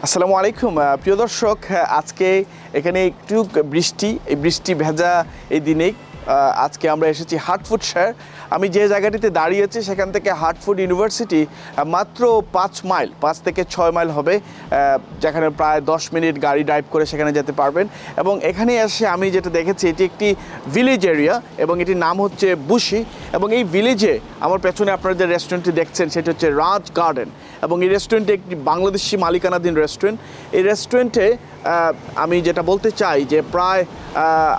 আসসালামু আলাইকুম প্রিয় দর্শক, আজকে এখানে একটু বৃষ্টি ভেজা এই দিনেই আজকে আমরা এসেছি হার্টফোর্ডশায়ার। আমি যে জায়গাটিতে দাঁড়িয়েছি সেখান থেকে হার্টফোর্ড ইউনিভার্সিটি মাত্র 5 থেকে 6 মাইল হবে, যেখানে প্রায় 10 মিনিট গাড়ি ড্রাইভ করে সেখানে যেতে পারবেন। এবং এখানে এসে আমি যেটা দেখেছি, এটি একটি ভিলেজ এরিয়া এবং এটির নাম হচ্ছে বুশি। এবং এই ভিলেজে আমার পেছনে আপনারা যে রেস্টুরেন্টটি দেখছেন সেটি হচ্ছে রাজ গার্ডেন, এবং এই রেস্টুরেন্টটি একটি বাংলাদেশি মালিকানাধীন রেস্টুরেন্ট। এই রেস্টুরেন্টে আমি যেটা বলতে চাই যে প্রায়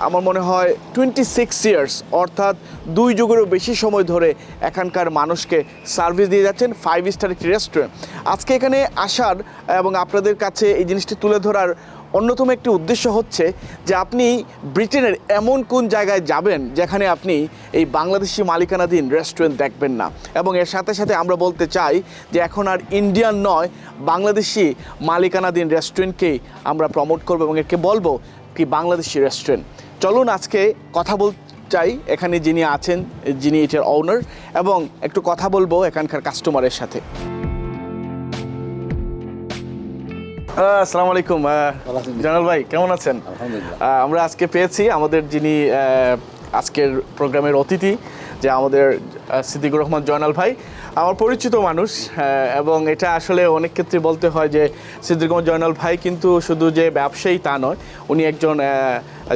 আমার মনে হয় 26 ইয়ার্স, অর্থাৎ 2 যুগেরও বেশি সময় ধরে এখানকার মানুষকে সার্ভিস দিয়ে যাচ্ছেন। 5 স্টার একটি রেস্টুরেন্ট। আজকে এখানে আসার এবং আপনাদের কাছে এই জিনিসটি তুলে ধরার অন্যতম একটি উদ্দেশ্য হচ্ছে যে আপনি ব্রিটেনের এমন কোন জায়গায় যাবেন যেখানে আপনি এই বাংলাদেশি মালিকানাধীন রেস্টুরেন্ট দেখবেন না। এবং এর সাথে সাথে আমরা বলতে চাই যে এখন আর ইন্ডিয়ান নয়, বাংলাদেশি মালিকানাধীন রেস্টুরেন্টকেই আমরা প্রমোট করবো এবং একে বলবো কি বাংলাদেশি রেস্টুরেন্ট। চলুন আজকে কথা বলতে চাই এখানে যিনি আছেন, যিনি এটার ওনার, এবং একটু কথা বলবো এখানকার কাস্টমারের সাথে। আসসালামু আলাইকুম জয়নাল ভাই, কেমন আছেন? আমরা আজকে পেয়েছি আমাদের যিনি আজকের প্রোগ্রামের অতিথি, যে আমাদের সিদ্দিকুর রহমান জয়নাল ভাই, আমার পরিচিত মানুষ। এবং এটা আসলে অনেক ক্ষেত্রে বলতে হয় যে সিদ্দিকুর রহমান জয়নাল ভাই কিন্তু শুধু যে ব্যবসায়ী তা নয়, উনি একজন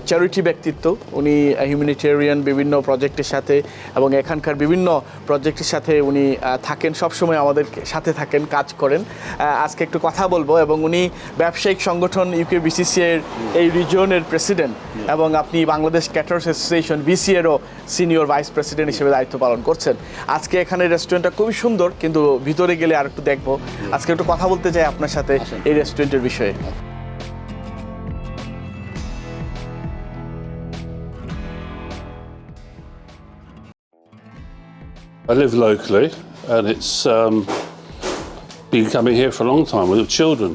চ্যারিটি ব্যক্তিত্ব। উনি হিউম্যানিটেরিয়ান বিভিন্ন প্রজেক্টের সাথে এবং এখানকার বিভিন্ন প্রজেক্টের সাথে উনি থাকেন, সবসময় আমাদের সাথে থাকেন, কাজ করেন। আজকে একটু কথা বলবো। এবং উনি ব্যবসায়িক সংগঠন UKBCCI-এর এই রিজিয়নের প্রেসিডেন্ট, এবং আপনি বাংলাদেশ ক্যাটারার্স অ্যাসোসিয়েশন BCA-এরও সিনিয়র ভাইস প্রেসিডেন্ট হিসেবে দায়িত্ব পালন করছেন। আজকে এখানে রেস্টুরেন্টটা খুবই সুন্দর, কিন্তু ভিতরে গেলে আর একটু দেখবো। আজকে একটু কথা বলতে চাই আপনার সাথে এই রেস্টুরেন্টের বিষয়ে। I live locally, and it's been coming here for a long time with children.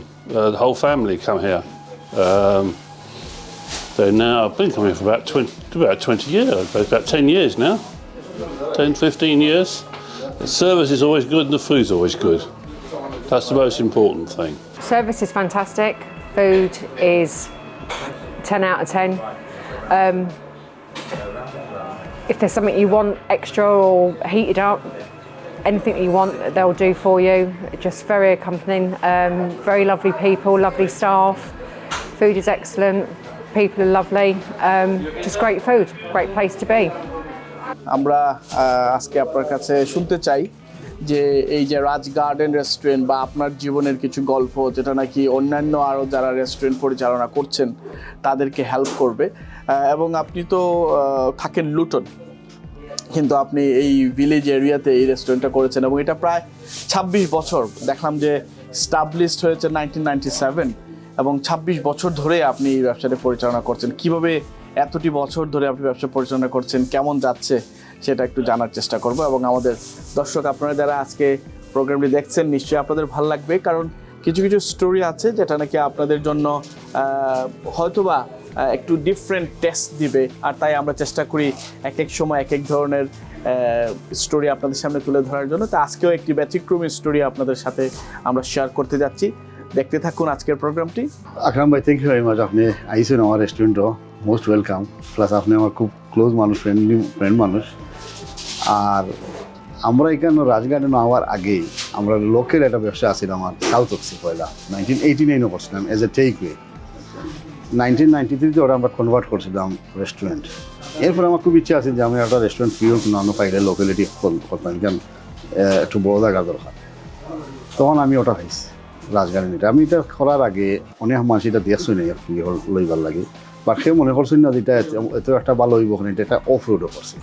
The whole family come here. I've been coming for about 20 years, about 10 years now, 10, 15 years. The service is always good and the food's always good. That's the most important thing. Service is fantastic. Food is 10 out of 10. If there's something you want extra or heated up, anything that you want, they'll do for you. Just very accompanying, very lovely people, lovely staff. Food is excellent, people are lovely, just great food, great place to be. আমরা আজকে আপনার কাছে শুনতে চাই যে এই যে রাজ garden restaurant বা আপনার জীবনের কিছু গল্প, যেটা নাকি অন্যান্য আরও যারা রেস্টুরেন্ট পরিচালনা করছেন তাদেরকে হেল্প করবে। এবং আপনি তো থাকেন লুটন, কিন্তু আপনি এই ভিলেজ এরিয়াতে এই রেস্টুরেন্টটা করেছেন এবং এটা প্রায় 26 বছর। দেখলাম যে স্টাবলিশড হয়েছে 1997, এবং 26 বছর ধরে আপনি এই ব্যবসাটা পরিচালনা করছেন। কিভাবে এতটি বছর ধরে আপনি ব্যবসা পরিচালনা করছেন, কেমন যাচ্ছে সেটা একটু জানার চেষ্টা করব। এবং আমাদের দর্শক, আপনারা যারা আজকে প্রোগ্রামটি দেখছেন, নিশ্চয়ই আপনাদের ভালো লাগবে, কারণ কিছু কিছু স্টোরি আছে যেটা নাকি আপনাদের জন্য হয়তোবা একটু ডিফারেন্ট টেস্ট দিবে। আর তাই আমরা চেষ্টা করি এক এক সময় এক এক ধরনের স্টোরি আপনাদের সামনে তুলে ধরার জন্য। তো আজকেও একটি ব্যতিক্রমী স্টোরি আপনাদের সাথে আমরা শেয়ার করতে যাচ্ছি। দেখতে থাকুন আজকের প্রোগ্রামটি। আকরাম ভাই, থ্যাংক ইউ ভেরি মাচ। আপনি আইসেন আমার রেস্টুরেন্টও, মোস্ট ওয়েলকাম। প্লাস আপনি আমার খুব ক্লোজ মানুষ, ফ্রেন্ড মানুষ। আর আমরা এখানে রাজ গার্ডেন হওয়ার আগেই আমরা লোকের একটা ব্যবসা আছিল আমার সাউথ অক্সি পয়লা 1989 করছিলাম এজ এ টেক ওয়ে। 1993 ওরা আমরা কনভার্ট করছিলাম রেস্টুরেন্ট। এরপর আমার খুব ইচ্ছা আছে যে আমি একটা রেস্টুরেন্ট ফিও নানো পাইলে লোকালিটি করতাম, কারণ একটু বড় জায়গা দরকার। তখন আমি ওটা পাইছি রাজ গার্ডেন। এটা আমি এটা করার আগে অনেক মানুষ এটা দেখছই না কি লইবার লাগে, বা সে মনে করছেন না যেটা এত একটা ভালো হইব, ওখানে এটা অফ রোডও করছে।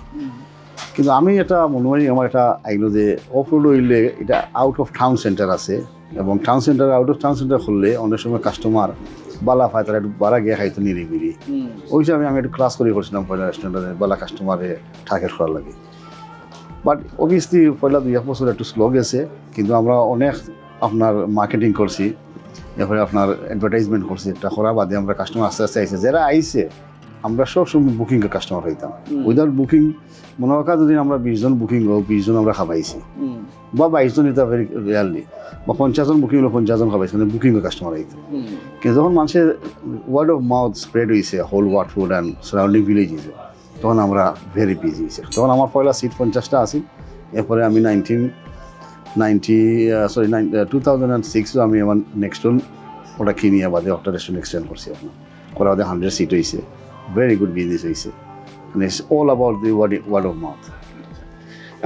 কিন্তু আমি এটা মনে হয় আমার এটা আইলো যে অফ রোড হইলে এটা আউট অফ টাউন সেন্টার আছে, এবং town centre out of town centre করলে অনেক সময় কাস্টমার বালা পায়, তারা একটু বাড়া গিয়ে খাইতো নিরিবিরি। ওই হিসাবে আমি একটু ক্লাস করে করছিলাম পয়লা রেস্টুরেন্টে বালা কাস্টমারে টার্গেট করার লাগে। বাট অবভিয়াসলি পয়লা 2-1 বছর একটু স্লো গেছে, কিন্তু আমরা অনেক আপনার মার্কেটিং করছি, এরপরে আপনার অ্যাডভার্টাইজমেন্ট করছি। এটা করার বাদে আমরা কাস্টমার আস্তে আস্তে আইসে, যারা আইসে আমরা সবসময় বুকিংয়ের কাস্টমার হইতাম উইদাউট বুকিং মনে রাখা যদি আমরা 20 জন বুকিং হোক 20 জন আমরা খাবাইছি বা 22 জন এটা ভেরি রিয়ারলি বা 50 জন বুকিং হলো 50 জন খাবাইছি মানে বুকিংয়ের কাস্টমার হইতাম কিন্তু যখন মানুষের ওয়ার্ড অফ মাউথ স্প্রেড হয়েছে whole Watford and surrounding villages তখন আমরা ভেরি বিজি হয়েছে তখন আমার পয়লা সিট 50টা আছে এরপরে আমি 2006 আমি আমার নেক্সট ওটা কিনিয়া বাদে একটা রেস্টুরেন্ট এক্সটেন্ড করছি আপনার করা বাদে 100 সিট হয়েছে ভেরি গুড বিজনেস হয়েছে it's all about the word of mouth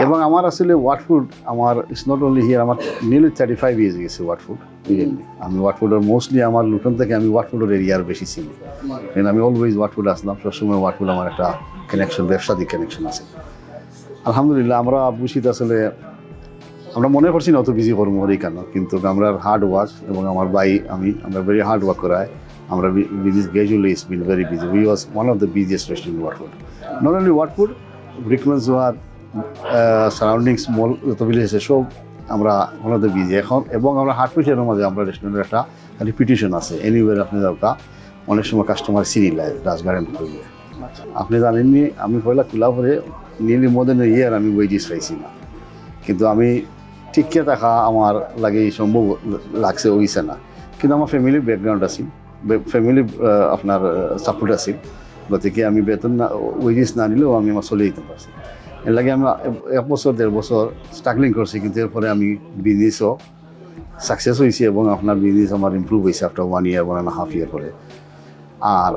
এবং আমার আসলে ওয়াটফুড আমার ইটস নট অনলি হিয়ার আমার নিয়ারলি 35 ইয়ার্স গেছে ওয়াটফুড বুঝলেন আমি ওয়াটফুডের মোস্টলি আমার লুটন থেকে আমি ওয়াটফুডের এরিয়ার বেশি চিনি কারণ আমি অলওয়েজ ওয়াটফুড আসলাম সবসময় ওয়াটফুড আমার একটা কানেকশন ব্যবসায়িক কানেকশন আছে আলহামদুলিল্লাহ আমরা বুঝিতে আসলে আমরা মনে করছি না অত বিজি করবো এই কেন কিন্তু আমরা হার্ড ওয়ার্ক এবং আমার ভাই আমরা ভেরি হার্ড ওয়ার্ক করাই আমরা business gradually is been very busy we was one of the busiest restaurant in Watford not only Watford Rickmansworth surroundings mall যত ভিলেজ আছে সব আমরা ওয়ান অফ দ্য বিজি এখন এবং আমরা হাটপুষের মাঝে আমরা রেস্টুরেন্টের একটা রিপিটেশন আছে এনিওয়ের আপনি যাওয়া অনেক সময় কাস্টমার চিনি লাগে রাজ গার্ডেন করবে আপনি জানেননি আমি পয়লা খোলা পরে নিয়ারলি মোর দেন ইয়ার আমি ওয়েজেস পাইছি না কিন্তু আমি ঠিককে থাকা আমার লাগে সম্ভব লাগছে হইছে না কিন্তু আমার ফ্যামিলির ব্যাকগ্রাউন্ড আছে ফ্যামিলি আপনার সাপোর্ট আছে গতিকে আমি বেতন না ওয়েজেস না নিলেও আমি আমার চলে যেতে পারছি এর লাগে আমি 1 বছর 1.5 বছর স্ট্রাগলিং করছি কিন্তু এরপরে আমি বিজনেসও সাকসেস হয়েছি এবং আপনার বিজনেস আমার ইমপ্রুভ হয়েছে আফটার 1 ইয়ার 1.5 ইয়ার পরে আর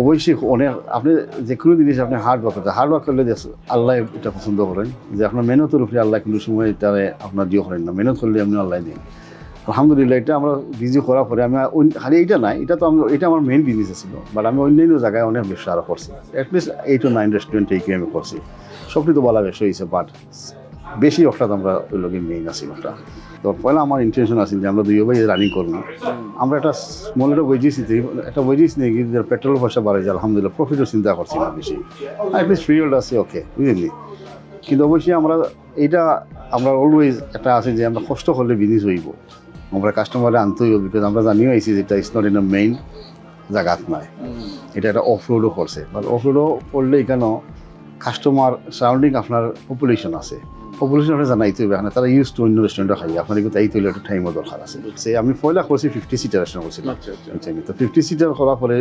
অবশ্যই অনেক আপনি যে কোনো জিনিস আপনি হার্ড ওয়ার্ক করলে আল্লাহ এটা পছন্দ করেন যে আপনার মেহনতের উপরে আল্লাহ কোনো সময় এটারে আপনার দিও করেন না মেহনত করলে আপনি আল্লাহ দিন আলহামদুলিল্লাহ এটা আমরা বিজি করার পরে আমি খালি এইটা নাই এটা আমার মেইন বিজনেস ছিল বাট আমি অন্যান্য জায়গায় অনেক ব্যবসা আরও করছি অ্যাটলিস্ট 8 or 9 রেস্টুরেন্ট এইকে আমি করছি সবটি তো ভালো ব্যবসা হয়েছে বাট বেশি অর্থাৎ আমরা ওই লোকে মেইন আছি ওটা তো পয়লা আমার ইন্টেনশন আছে যে আমরা 2 ভাই রানিং করবো আমরা একটা স্মল একটা ওয়েজেস নিয়ে গিয়ে পেট্রোল পয়সা বাড়াই যায় আলহামদুলিল্লাহ প্রফিটও চিন্তা করছি না বেশি অ্যাটলিস্ট ফ্রি হোল্ড আছে ওকে বুঝলি কিন্তু অবশ্যই আমরা অলওয়েজ একটা আছে যে আমরা কষ্ট করলে বিজনেস হইব আমরা কাস্টমারে আনতে হইব বিকজ আমরা জানিও আইছি যে এটা is not in a main জায়গাত নয় এটা একটা অফ রোডও করছে বাট অফ রোডও করলে এখানে কাস্টমার সারাউন্ডিং আপনার পপুলেশন আছে পপুলেশন আপনি জানাইতে হবে এখানে তারা ইউজ টু অন্য রেস্টুরেন্টে খাই আপনার কিন্তু এই তৈরি একটা টাইমও দরকার আছে সে আমি পয়লা করছি 50 সিটার রেস্টুরেন্ট করছিলাম তো 50 সিটার করার পরে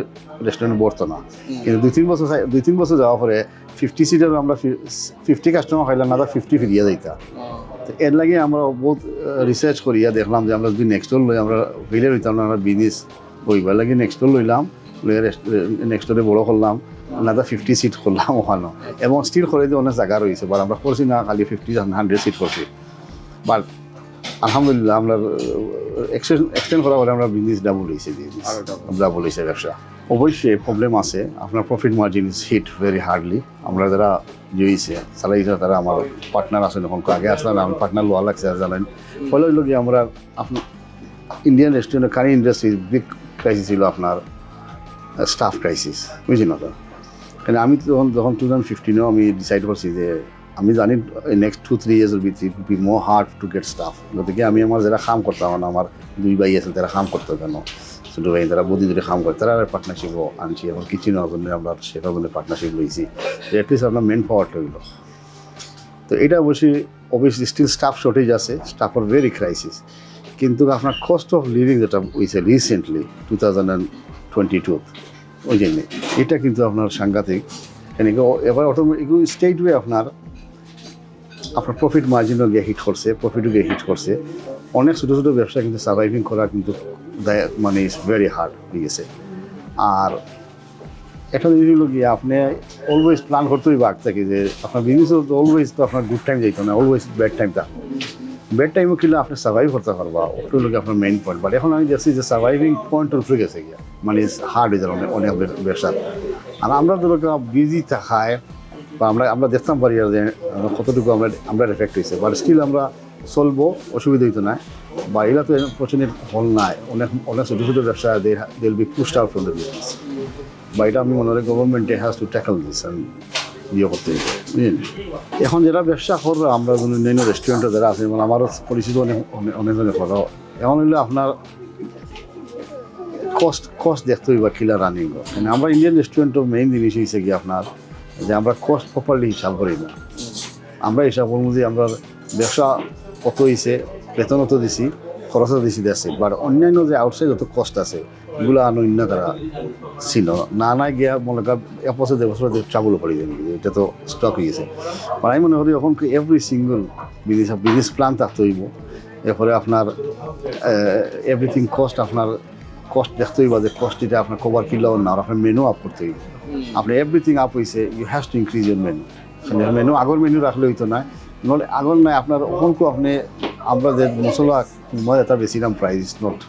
রেস্টুরেন্ট বর্ত না কিন্তু 2-3 বছর যাওয়ার পরে 50 সিটার আমরা 50 কাস্টমার খাইলাম না 50 ফিরিয়া যাইতা তো এর লাগে আমরা বহুত রিসার্চ করিয়া দেখলাম যে আমরা যদি নেক্সট ডোর লই আমরা ফেলিয়ার হইতাম না আমরা বিজনেস বইবার লাগে নেক্সট ডোর লইলাম নেক্সট ডোরে বড় করলাম another 50 সিট করলাম ওখানে এবং স্টিল করে দিয়ে অনেক জায়গা রয়েছে বাট আমরা করছি না খালি 50-100 সিট করছি বাট আলহামদুলিল্লাহ আমরা এক্সটেন্ড করা পরে আমরা বিজনেস ডাবল হয়েছে ব্যবসা অবশ্যই প্রবলেম আছে আপনার profit margin is hit very hardly আমরা যারা জয়িছে চালাইছে তারা আমার পার্টনার আছে যখন আগে আসলাম আমার পার্টনার লোয়া লাগছে জানেন ফলে হইল কি আমরা আপনার ইন্ডিয়ান রেস্টুরেন্টের কারি ইন্ডাস্ট্রির বিগ ক্রাইসিস ছিল আপনার স্টাফ ক্রাইসিস বুঝি না তো কারণ আমি যখন 2015 আমি ডিসাইড করছি যে আমি জানি next 2-3 years be more hard to get staff গতিকে আমি আমার যারা কাম করতাম আমার 2 ভাই আছে তারা কাম করতো কেন ছোটো ভাই তারা বুদ্ধি ধরে কাম করে তারা পার্টনারশিপও আনছি এবং কিচেনের জন্য আমরা সেটার জন্য পার্টনারশিপ লইছি অ্যাটলিস্ট আপনার মেন পাওয়ারটা হইলো তো এটা অবশ্যই স্টিল স্টাফ শর্টেজ আছে স্টাফের ভেরি ক্রাইসিস কিন্তু আপনার কস্ট অফ লিভিং যেটা হয়েছে রিসেন্টলি 2022 ওই জন্যে এটা কিন্তু আপনার সাংঘাতিক এবার অটোমেটিক স্টেট ওয়ে আপনার প্রফিট মার্জিনও গিয়ে হিট করছে অনেক ছোটো ছোটো ব্যবসা কিন্তু সার্ভাইভিং করা কিন্তু মানে ইজ ভেরি হার্ড হয়ে গেছে আর একটা জিনিস হলো গিয়ে আপনি অলওয়েজ প্ল্যান করতেই বাঘ থাকি যে আপনার বিজনেস অলওয়েজ তো আপনার গুড টাইম যাইতো না অলওয়েজ ব্যাড টাইমটা ব্যাড টাইমও কিনলে আপনি সার্ভাইভ করতে পারবা ওটা হলো আপনার মেইন পয়েন্ট বাট এখন আমি দেখছি যে সার্ভাইভিং পয়েন্ট উঠে গেছে গিয়া মানে হার্ড হয়ে যাবে অনেক ব্যবসা আর আমরা ধরো বিজি থাকায় বা আমরা দেখতাম পারি আর যে কতটুকু আমরা এফেক্ট হয়েছে বাট স্টিল আমরা চলবো অসুবিধা হইতো না বা এগুলো তো অপরচুনিটি হল নাই অনেক ছোটো ছোটো ব্যবসা they'll be pushed out from the business বা এটা আমি মনে হয় গভর্নমেন্টে হ্যাজ টু ট্যাকল দিস করতে বুঝলেন এখন যারা ব্যবসা করবো আমরা অন্যান্য রেস্টুরেন্টে যারা আছে মানে আমারও পরিচিত অনেকজনে করো এমন হইলে আপনার কস্ট দেখতে হইব কিলা রানিং মানে আমরা ইন্ডিয়ান রেস্টুরেন্টের মেইন জিনিস হয়েছে কি আপনার যে আমরা কস্ট প্রপারলি হিসাব করি না আমরা হিসাব করবো যে আমরা ব্যবসা কত হয়েছে বেতন অত দিছি খরচ দিছি দেখছি বাট অন্যান্য যে আউটসাইড যত কস্ট আছে এগুলো অন্য তারা ছিল না গিয়া মনে কর এক বছর 2 বছর ট্রাভেল করে দেন এটা তো স্টক হয়ে গেছে আর আমি মনে করি এখন এভরি সিঙ্গল বিজনেস প্ল্যান থাকতে হইব এরপরে আপনার এভরিথিং কস্ট আপনার কস্ট দেখতে হইব যে কস্ট এটা আপনার কভার কিলো না আর আপনার মেনু আপ করতে হইব আপনি এভরিথিং আপ হয়েছে you has to increase your menu আগর মেনু রাখলে হইতো না নহলে আগর নাই আপনার ওখানকে আপনি আমরা যে মশলা এটা বেশি দাম price it's not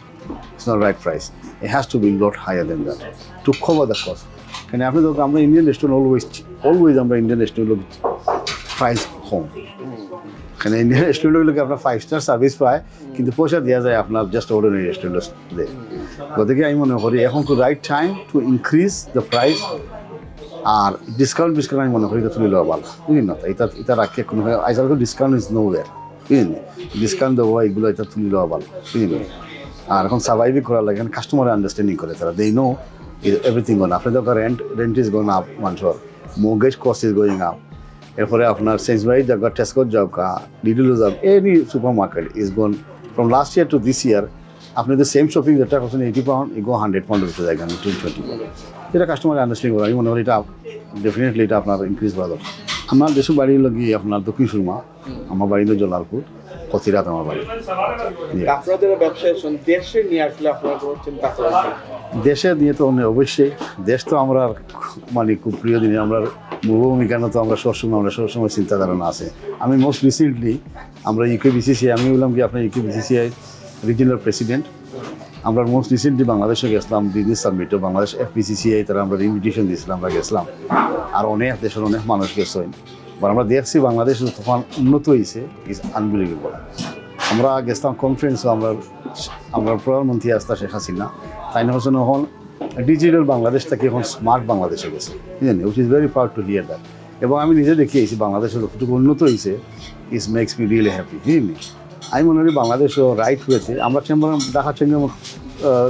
right price it has to be a lot higher than that to cover the cost কারণ আপনি দেখুন আমরা ইন্ডিয়ান রেস্টুরেন্ট অলওয়েজ আমরা ইন্ডিয়ান রেস্টুরেন্ট প্রাইস কম কারণ ইন্ডিয়ান রেস্টুরেন্টগুলোকে আপনার 5 স্টার সার্ভিস পায় কিন্তু পয়সা দেওয়া যায় আপনার জাস্ট অর্ডিনারি রেস্টুরেন্ট দেয় গতিকে আমি মনে করি এখন তো right time to increase the price আর ডিসকাউন্ট আমি মনে করি এটা তুলে দেওয়া ভালো বুঝলেন না এটা রাখে কোনো আজকাল ডিসকাউন্ট ইজ নো ওয়ার বুঝলেন ডিসকাউন্ট দেওয়া এগুলো এটা তুলে দেওয়া ভালো বুঝলেন আর এখন সার্ভাইভিং করার লাগে কাস্টমার আন্ডারস্ট্যান্ডিং করে তারা দে নো এভরিথিং গোন আপনি দেখো রেন্ট ইজ গোন আপ মানুষের mortgage cost is going up এরপরে আপনার সেন্সবারি যাক টেস্কোর যাক ডিডিলো যাক any super market is gone from last year to this ইয়ার আপনি যদি সেম শপিং যেটা করছেন 80 পাউন্ড ইগো 100 পাউন্ড হতে যায় 220 পাউন্ড এটা কাস্টমার আন্ডারস্ট্যান্ডিং করে আমি মনে করি এটা ডেফিনেটলি এটা আপনার ইনক্রিজ ভালো আমার দেশের বাড়ি লগি আপনার দক্ষিণ সুরমা আমার বাড়ি হলো জলালপুর কচিরাত আমার বাড়ি আপনাদের ব্যবসায় দেশে নিয়ে আসলে আপনারা কোনো চিন্তা করেন দেশে নিয়ে তো অবশ্যই দেশ তো আমরা মানে খুব প্রিয় জিনিস আমরা মরুভূমি কেন তো আমরা সবসময় চিন্তা ধারণা আছে আমি মোস্ট রিসেন্টলি আমরা ইউকেবিসিসিআই আমি বললাম কি আপনার ইউকেবিসিসিআই রিজিনাল প্রেসিডেন্ট আমরা মোস্ট রিসেন্টলি বাংলাদেশে গেছিলাম বিজনেস সাবমিটে বাংলাদেশ এফবিসিসিআই তারা আমরা ইনভিটেশন দিয়েছিলাম আমরা গেছিলাম আর অনেক দেশের অনেক মানুষ গেছেন বা আমরা দেখছি বাংলাদেশ তখন উন্নত হয়েছে ইজ আনবিলিভেবল আমরা গেছিলাম কনফারেন্সও আমরা প্রধানমন্ত্রী আসতা শেখ হাসিনা তাই না হচ্ছেন এখন ডিজিটাল বাংলাদেশ থেকে এখন স্মার্ট বাংলাদেশে গেছে বুঝলেন which is very proud to hear that এবং আমি নিজে দেখিয়েছি বাংলাদেশে যতটুকু উন্নত হয়েছে is makes me really happy বুঝলি আমি মনে করি বাংলাদেশও রাইট হয়েছে আমরা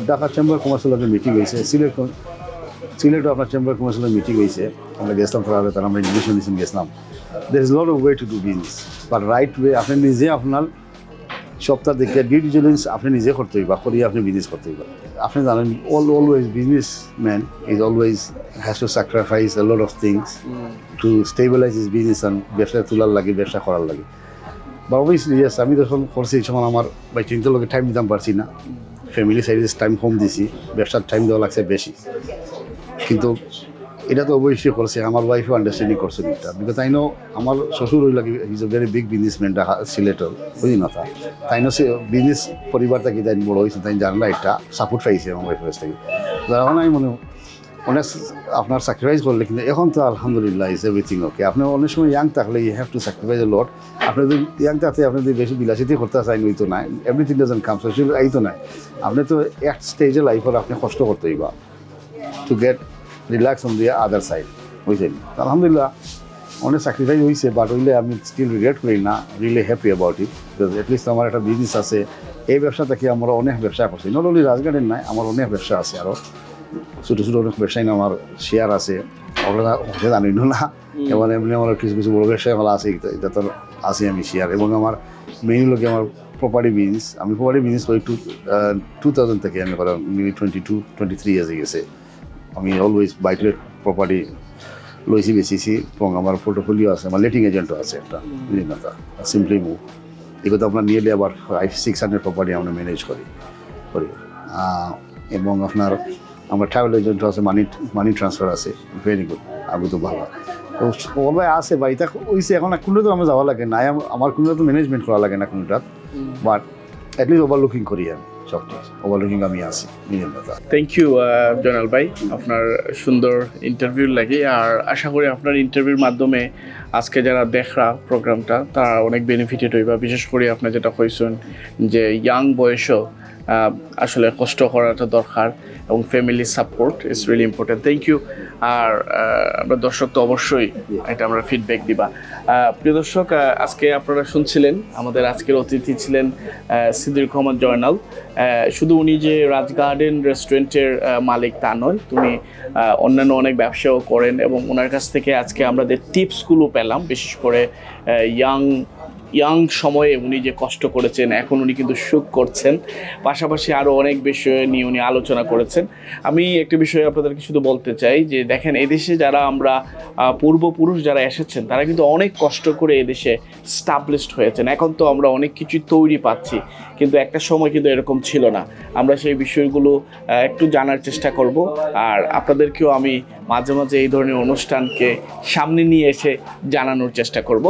ঢাকা চেম্বার কমার্শিয়ালের মিটিং হয়েছে সিলেটও আপনার চেম্বার কমার্শিয়ালের মিটিং হয়েছে আমরা গেছিলাম তারা আমরা ইনভিটেশন দিয়েছেন গেছিলাম there is lot of way to do business but right way আপনি নিজে আপনার সপ্তাহ দেখে ডিউ ডিলিজেন্স আপনি নিজে করতে হইবা করিয়ে আপনি বিজনেস করতে হইবা আপনি জানেন always business man is always has to sacrifice a lot of things to stabilise is business and ব্যবসা তোলার লাগে ব্যবসা করার লাগে বা অবভিয়াসলি ইয়েস আমি যখন করছি এই সময় আমার বাই চিন্তার লোকের টাইম দিতাম পারছি না ফ্যামিলি সাইডে টাইম কম দিছি ব্যবসার টাইম দেওয়া লাগছে বেশি কিন্তু এটা তো অবশ্যই করছে আমার ওয়াইফও আন্ডারস্ট্যান্ডিং করছে এটা বিকজ তাই নো আমার শ্বশুর হইল is a very big businessman Dhaka সিলেটর বুঝি না তাই নো বিজনেস পরিবার থেকে তাই বড় হয়েছে তাই জানলা এটা সাপোর্ট পাইছে আমার ওয়াইফের কাছ থেকে তখন আমি মনে অনেক আপনার স্যাক্রিফাইস করলে কিন্তু এখন তো আলহামদুলিল্লাহ ইজ এভরিথিং ওকে আপনি অনেক সময় ইয়াং থাকলে ইউ হ্যাভ টু স্যাক্রিফাইস এ লট আপনি যদি ইয়াং থাকতে আপনি যদি বেশি বিলাসিতে করতে চান হইতো না এভরিথিং ডাজন্ট কাম সোশ্যাল আইতো না আপনি তো এক স্টেজে লাইফের আপনি কষ্ট করতে হইবা to get relax on the other side বুঝলেন আলহামদুলিল্লাহ অনেক স্যাক্রিফাইস হয়েছে বাট হইলে আমি স্টিল রিগ্রেট করি না really happy about it because at least আমার একটা বিজনেস আছে এই ব্যবসা থেকে আমরা অনেক ব্যবসা করছি নট অনলি রাজ গার্ডেন নাই আমার অনেক ব্যবসা আছে আরও ছোটো ছোটো অনেক ব্যবসায়ী আমার শেয়ার আছে ওরা জানি না এবং এমনি আমার কিছু কিছু বড় ব্যবসায় আমার আছে এটা তো আছে আমি শেয়ার এবং আমার মেইন লোকে আমার প্রপার্টি বিজনেস আমি প্রপার্টি বিজনেস করি 2000 থেকে আমি করা মেবি 22-23 ইয়ার্সে গেছে আমি অলওয়েজ বাইটলেট প্রপার্টি লইছি বেশিছি এবং আমার পোর্টফোলিও আছে আমার লেটিং এজেন্টও আছে একটা বুঝলেন সিম্পলি মুভ এগুলো আপনার নিয়ে আবার 500-600 প্রপার্টি আমরা ম্যানেজ করি এবং আপনার আমার ট্রাভেল এজেন্টও আছে মানি ট্রান্সফার আছে ভেরি গুড আগে তো ভালো তো সবাই আছে বা এটা ওইসে এখন কোনো তো আমার যাওয়া লাগে না আমার কোনো তো ম্যানেজমেন্ট করা লাগে না কোনোটা বাট অ্যাটলিস্ট ওভারলুকিং করি আমি সবটা ওভারলুকিং আমি আসি নিজের কথা থ্যাংক ইউ জয়নাল ভাই আপনার সুন্দর ইন্টারভিউ লাগে আর আশা করি আপনার ইন্টারভিউর মাধ্যমে আজকে যারা দেখরা প্রোগ্রামটা তারা অনেক বেনিফিটেড হইবা বিশেষ করে আপনি যেটা কইছেন যে ইয়াং বয়সও আসলে কষ্ট করাটা দরকার এবং family support is really important. Thank you. আর আমরা দর্শক তো অবশ্যই এটা আমরা ফিডব্যাক দিবা। প্রিয় দর্শক, আজকে আপনারা শুনছিলেন আমাদের আজকের অতিথি ছিলেন সিদ্দিক রহমান জয়নাল। শুধু উনি যে রাজ গার্ডেন রেস্টুরেন্টের মালিক তা নয়, তিনি অন্যান্য অনেক ব্যবসাও করেন এবং ওনার কাছ থেকে আজকে আমরা যে টিপসগুলো পেলাম, বিশেষ করে ইয়াং সময়ে উনি যে কষ্ট করেছেন, এখন উনি কিন্তু সুখ করছেন, পাশাপাশি আরও অনেক বিষয় নিয়ে উনি আলোচনা করেছেন। আমি একটা বিষয় আপনাদেরকে শুধু বলতে চাই যে দেখেন, এদেশে যারা আমরা পূর্বপুরুষ যারা এসেছেন তারা কিন্তু অনেক কষ্ট করে এদেশে স্টাবলিশড হয়েছেন। এখন তো আমরা অনেক কিছু তৈরি পাচ্ছি, কিন্তু একটা সময় কিন্তু এরকম ছিল না। আমরা সেই বিষয়গুলো একটু জানার চেষ্টা করব, আর আপনাদেরকেও আমি মাঝে মাঝে এই ধরনের অনুষ্ঠানকে সামনে নিয়ে এসে জানানোর চেষ্টা করব।